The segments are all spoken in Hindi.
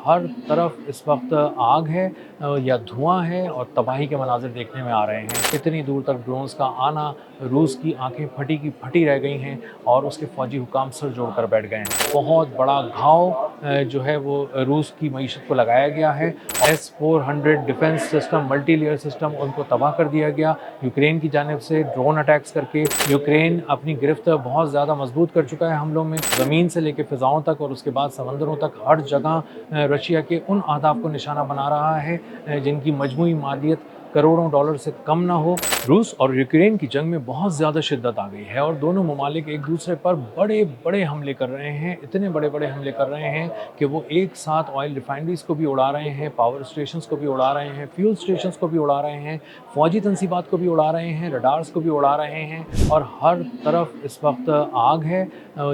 हर तरफ इस वक्त आग है या धुआं है और तबाही के मनाजिर देखने में आ रहे हैं। इतनी दूर तक ड्रोन्स का आना, रूस की आंखें फटी की फटी रह गई हैं और उसके फौजी हुकाम सर जोड़कर बैठ गए हैं। बहुत बड़ा घाव जो है वो रूस की मईशत को लगाया गया है। S-400 defence system, multi layer system, उनको तबाह कर दिया गया यूक्रेन की जानिब से ड्रोन अटैक्स करके। यूक्रेन अपनी गिरफ्त बहुत ज़्यादा मजबूत कर चुका है हमलों में, ज़मीन से लेकर फ़िज़ाओं तक और उसके बाद समंदरों तक हर जगह रशिया के उन अहदाफ को निशाना बना रहा है जिनकी मजमूई मालियत करोड़ों डॉलर से कम ना हो। रूस और यूक्रेन की जंग में बहुत ज़्यादा शिद्दत आ गई है और दोनों ममालिक एक दूसरे पर बड़े बड़े हमले कर रहे हैं। इतने बड़े बड़े हमले कर रहे हैं कि वो एक साथ ऑयल रिफाइनरीज को भी उड़ा रहे हैं, पावर स्टेशंस को भी उड़ा रहे हैं, फ्यूल स्टेशंस को भी उड़ा रहे हैं, फौजी तनसीबात को भी उड़ा रहे हैं, रडार्स को भी उड़ा रहे हैं और हर तरफ इस वक्त आग है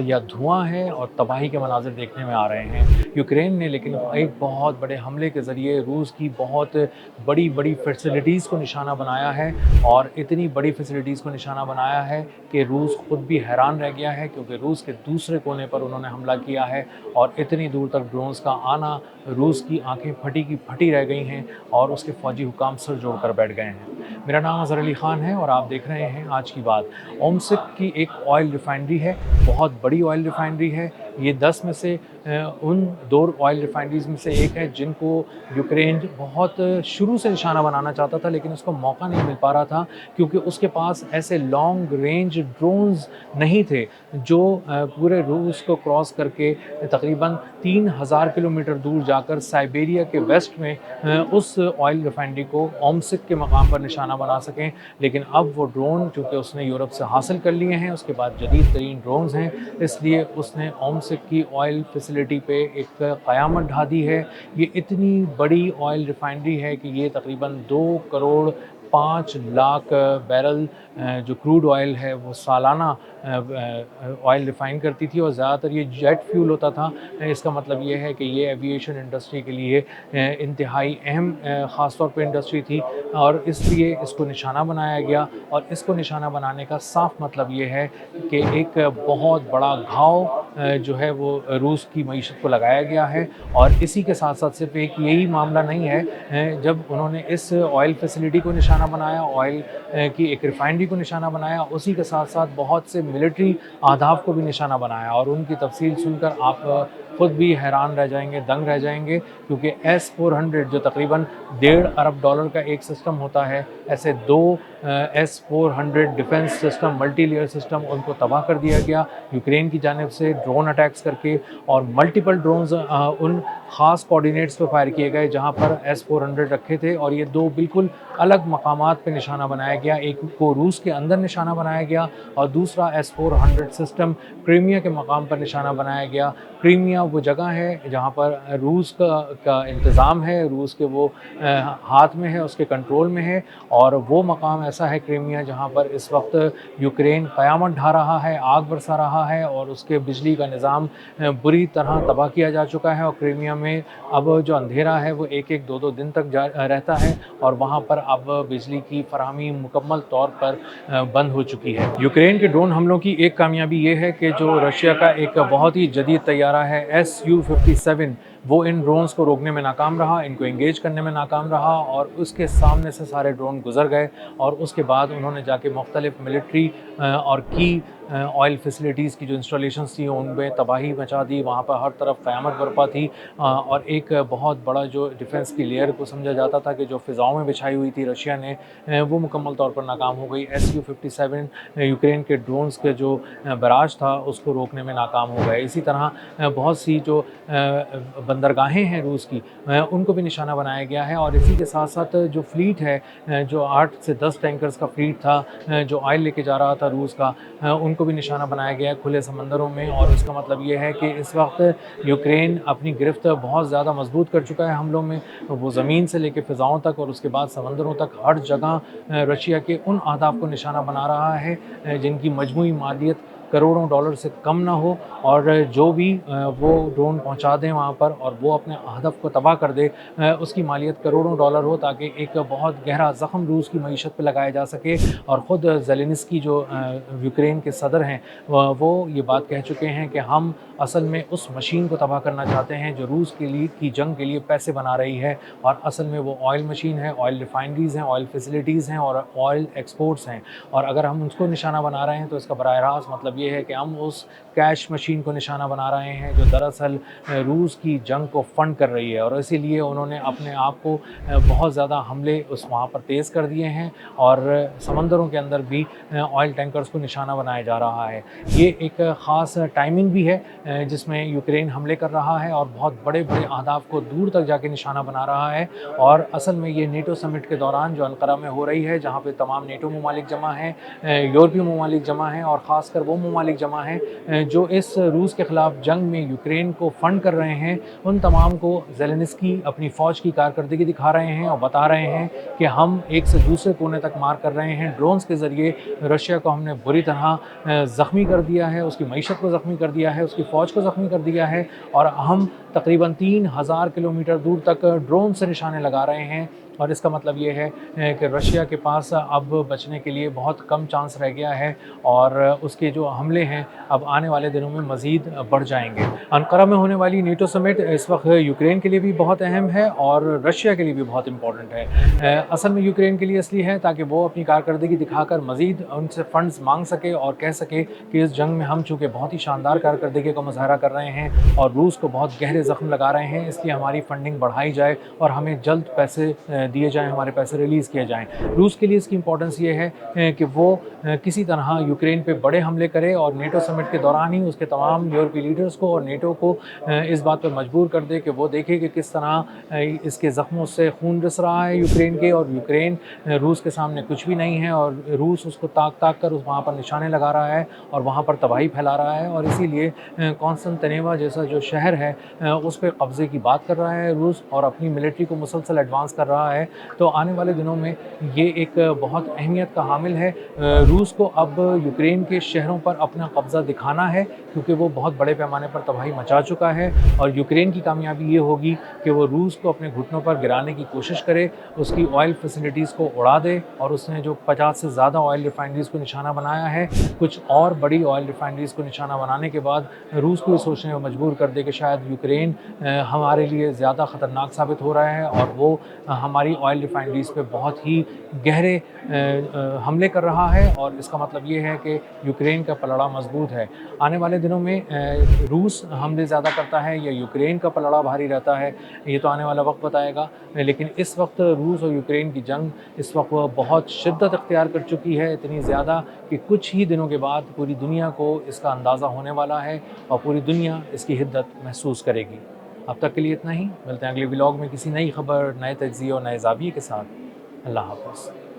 या धुआं है और तबाही के मनाजिर देखने में आ रहे हैं। यूक्रेन ने लेकिन एक बहुत बड़े हमले के ज़रिए रूस की बहुत बड़ी बड़ी फैसिलिटीज़ को निशाना बनाया है और इतनी बड़ी फैसिलिटीज़ को निशाना बनाया है कि रूस खुद भी हैरान रह गया है, क्योंकि रूस के दूसरे कोने पर उन्होंने हमला किया है और इतनी दूर तक ड्रोन्स का आना, रूस की आंखें फटी की फटी रह गई हैं और उसके फौजी हुकाम सर जोड़कर बैठ गए हैं। मेरा नाम अज़हर अली ख़ान है और आप देख रहे हैं आज की बात। ओमस्क की एक ऑयल रिफाइनरी है, बहुत बड़ी ऑयल रिफाइनरी है। ये 10 में से उन 2 ऑयल रिफाइनरीज़ में से एक है जिनको यूक्रेन बहुत शुरू से निशाना बनाना चाहता था, लेकिन उसको मौका नहीं मिल पा रहा था क्योंकि उसके पास ऐसे लॉन्ग रेंज ड्रोन्स नहीं थे जो पूरे रूस को क्रॉस करके तकरीबन 3000 किलोमीटर दूर जाकर साइबेरिया के वेस्ट में उस ऑयल रिफाइनरी को ओमस्क के मकाम पर निशाना बना सकें। लेकिन अब वो ड्रोन चूँकि उसने यूरोप से हासिल कर लिए हैं, उसके बाद जदीद तरीन ड्रोन्स हैं, इसलिए उसने ओमस्क की ऑयल फैसिलिटी पे एक क़यामत ढा दी है। ये इतनी बड़ी ऑयल रिफाइनरी है कि ये तकरीबन 2 करोड़ 5 लाख बैरल जो क्रूड ऑयल है वो सालाना ऑयल रिफ़ाइन करती थी और ज़्यादातर ये जेट फ्यूल होता था। इसका मतलब ये है कि ये एविएशन इंडस्ट्री के लिए इंतहाई अहम ख़ास तौर पे इंडस्ट्री थी और इसलिए इसको निशाना बनाया गया। और इसको निशाना बनाने का साफ मतलब ये है कि एक बहुत बड़ा घाव जो है वो रूस की मईशत को लगाया गया है। और इसी के साथ साथ सिर्फ एक यही मामला नहीं है, जब उन्होंने इस ऑयल फैसिलिटी को निशाना बनाया, ऑयल की एक रिफाइनरी को निशाना बनाया, उसी के साथ साथ बहुत से मिलिट्री अहदाफ को भी निशाना बनाया और उनकी तफसील सुनकर आप खुद भी हैरान रह जाएंगे, दंग रह जाएंगे, क्योंकि S-400 जो तकरीबन $1.5 अरब का एक सिस्टम होता है, ऐसे 2 S-400 defence system, multi layer system, उनको तबाह कर दिया गया यूक्रेन की जानिब से ड्रोन अटैक्स करके। और मल्टीपल ड्रोन्स उन ख़ास कोऑर्डिनेट्स पर फायर किए गए जहां पर S-400 रखे थे और ये 2 बिल्कुल अलग मकामात पे निशाना बनाया गया। एक को रूस के अंदर निशाना बनाया गया और दूसरा S-400 सिस्टम क्रीमिया के मकाम पर निशाना बनाया गया। क्रीमिया वो जगह है जहाँ पर रूस का इंतज़ाम है, रूस के वो हाथ में है, उसके कंट्रोल में है। और वो मकाम ऐसा है क्रीमिया जहाँ पर इस वक्त यूक्रेन क़यामत ढा रहा है, आग बरसा रहा है और उसके बिजली का निज़ाम बुरी तरह तबाह किया जा चुका है। और क्रीमिया में अब जो अंधेरा है वो 1-1, 2-2 दिन तक रहता है और वहाँ पर अब बिजली की फराहमी मुकम्मल तौर पर बंद हो चुकी है। यूक्रेन के ड्रोन हमलों की एक कामयाबी ये है कि जो रशिया का एक बहुत ही जदीद तैयारा है Su-57, वो इन ड्रोन्स को रोकने में नाकाम रहा, इनको इंगेज करने में नाकाम रहा और उसके सामने से सारे ड्रोन गुजर गए। और उसके बाद उन्होंने जाके मुख्तलिफ मिलिट्री और की ऑयल फैसिलिटीज़ की जो इंस्टॉलेशंस थी उनमें तबाही मचा दी, वहाँ पर हर तरफ क़यामत बरपा थी। और एक बहुत बड़ा जो डिफेंस की लेयर को समझा जाता था कि जो फ़िज़ाओं में बिछाई हुई थी रशिया ने, वो मुकम्मल तौर पर नाकाम हो गई। Su-57 यूक्रेन के ड्रोन्स के जो बराज था उसको रोकने में नाकाम हो गए। इसी तरह बहुत सी जो बंदरगाहें हैं रूस की, उनको भी निशाना बनाया गया है। और इसी के साथ साथ जो फ्लीट है, जो 8 से 10 टैंकर्स का फ्लीट था जो ऑयल लेके जा रहा था रूस का, उनको भी निशाना बनाया गया है खुले समंदरों में। और इसका मतलब ये है कि इस वक्त यूक्रेन अपनी गिरफ्त बहुत ज़्यादा मजबूत कर चुका है हमलों में, वो ज़मीन से लेकर फ़िज़ाओं तक और उसके बाद समंदरों तक हर जगह रशिया के उन अहदाफ को निशाना बना रहा है जिनकी मजमूई मालियत करोड़ों डॉलर से कम ना हो और जो भी वो ड्रोन पहुंचा दें वहां पर और वो अपने हदफ को तबाह कर दे, उसकी मालियत करोड़ों डॉलर हो, ताकि एक बहुत गहरा ज़ख्म रूस की मईशत पर लगाया जा सके। और ख़ुद ज़ेलेंस्की जो यूक्रेन के सदर हैं, वो ये बात कह चुके हैं कि हम असल में उस मशीन को तबाह करना चाहते हैं जो रूस के लिए की जंग के लिए पैसे बना रही है, और असल में वो ऑयल मशीन है, ऑयल रिफाइनरीज़ हैं, ऑयल फैसिलिटीज़ हैं और ऑयल एक्सपोर्ट्स हैं। और अगर हम उसको निशाना बना रहे हैं तो इसका बराह रास्त मतलब ये है कि हम उस कैश मशीन को निशाना बना रहे हैं जो दरअसल रूस की जंग को फ़ंड कर रही है। और इसीलिए उन्होंने अपने आप को बहुत ज़्यादा हमले उस वहाँ पर तेज़ कर दिए हैं और समंदरों के अंदर भी ऑयल टैंकर्स को निशाना बनाया जा रहा है। ये एक ख़ास टाइमिंग भी है जिसमें यूक्रेन हमले कर रहा है और बहुत बड़े-बड़े अहदाफ को दूर तक जाके निशाना बना रहा है। और असल में ये नेटो समिट के दौरान जो अंकारा में हो रही है, जहाँ पे तमाम नेटो ममालिक जमा हैं, यूरोपीय ममालिक जमा हैं और ख़ासकर वो ममालिक जमा हैं जो इस रूस के ख़िलाफ़ जंग में यूक्रेन को फ़ंड कर रहे हैं, उन तमाम को ज़ेलेंस्की अपनी फ़ौज की कारकर्दगी दिखा रहे हैं और बता रहे हैं कि हम एक से दूसरे कोने तक मार कर रहे हैं। ड्रोन्स के ज़रिए रशिया को हमने बुरी तरह ज़ख्मी कर दिया है, उसकी मईशत को ज़ख्मी कर दिया है, उसकी फ़ौज को ज़ख्मी कर दिया है और हम तकरीबन 3000 किलोमीटर दूर तक ड्रोन से निशाने लगा रहे हैं। और इसका मतलब ये है कि रशिया के पास अब बचने के लिए बहुत कम चांस रह गया है और उसके जो हमले हैं अब आने वाले दिनों में मज़ीद बढ़ जाएंगे। अंकारा में होने वाली नेटो समिट इस वक्त यूक्रेन के लिए भी बहुत अहम है और रशिया के लिए भी बहुत इम्पॉर्टेंट है। असल में यूक्रेन के लिए इसलिए है ताकि वो अपनी कारकर्दगी दिखाकर मज़ीद उनसे फ़ंड्स मांग सके और कह सके कि इस जंग में हम चूँकि बहुत ही शानदार कारकर्दगी का मुज़ाहरा कर रहे हैं और रूस को बहुत गहरे ज़ख्म लगा रहे हैं, इसलिए हमारी फ़ंडिंग बढ़ाई जाए और हमें जल्द पैसे दिए जाएँ, हमारे पैसे रिलीज़ किए जाएँ। रूस के लिए इसकी इम्पोर्टेंस ये है कि वो किसी तरह यूक्रेन पे बड़े हमले करे और नेटो समिट के दौरान ही उसके तमाम यूरोपीय लीडर्स को और नेटो को इस बात पर मजबूर कर दे कि वो देखे कि किस तरह इसके ज़ख्मों से खून रिस रहा है यूक्रेन के, और यूक्रेन रूस के सामने कुछ भी नहीं है और रूस उसको ताक कर वहाँ पर निशाने लगा रहा है और वहाँ पर तबाही फैला रहा है। और इसीलिए कॉन्स्टेंटिनोवा जैसा जो शहर है उस पर कब्ज़े की बात कर रहा है रूस और अपनी मिलिट्री को मुसलसल एडवांस कर रहा है। तो आने वाले दिनों में ये एक बहुत अहमियत का हामिल है। रूस को अब यूक्रेन के शहरों पर अपना कब्ज़ा दिखाना है क्योंकि वो बहुत बड़े पैमाने पर तबाही मचा चुका है और यूक्रेन की कामयाबी ये होगी कि वो रूस को अपने घुटनों पर गिराने की कोशिश करे, उसकी ऑयल फैसिलिटीज़ को उड़ा दे। और उसने जो 50 से ज़्यादा ऑयल रिफाइनरीज़ को निशाना बनाया है, कुछ और बड़ी ऑयल रिफाइनरीज़ को निशाना बनाने के बाद रूस को ये सोचने में मजबूर कर दे कि शायद यूक्रेन हमारे लिए ज़्यादा ख़तरनाक साबित हो रहा है और वो हमारी ऑयल रिफाइनरीज़ पे बहुत ही गहरे हमले कर रहा है। और इसका मतलब ये है कि यूक्रेन का पलड़ा मजबूत है। आने वाले दिनों में रूस हमले ज़्यादा करता है या यूक्रेन का पलड़ा भारी रहता है, ये तो आने वाला वक्त बताएगा। लेकिन इस वक्त रूस और यूक्रेन की जंग इस वक्त बहुत शिद्दत अख्तियार कर चुकी है, इतनी ज़्यादा कि कुछ ही दिनों के बाद पूरी दुनिया को इसका अंदाज़ा होने वाला है और पूरी दुनिया इसकी हिद्दत महसूस करेगी। अब तक के लिए इतना ही, मिलते हैं अगले व्लॉग में किसी नई खबर, नए तज्ज़िये और नए ज़ाविये के साथ। अल्लाह हाफ़िज़।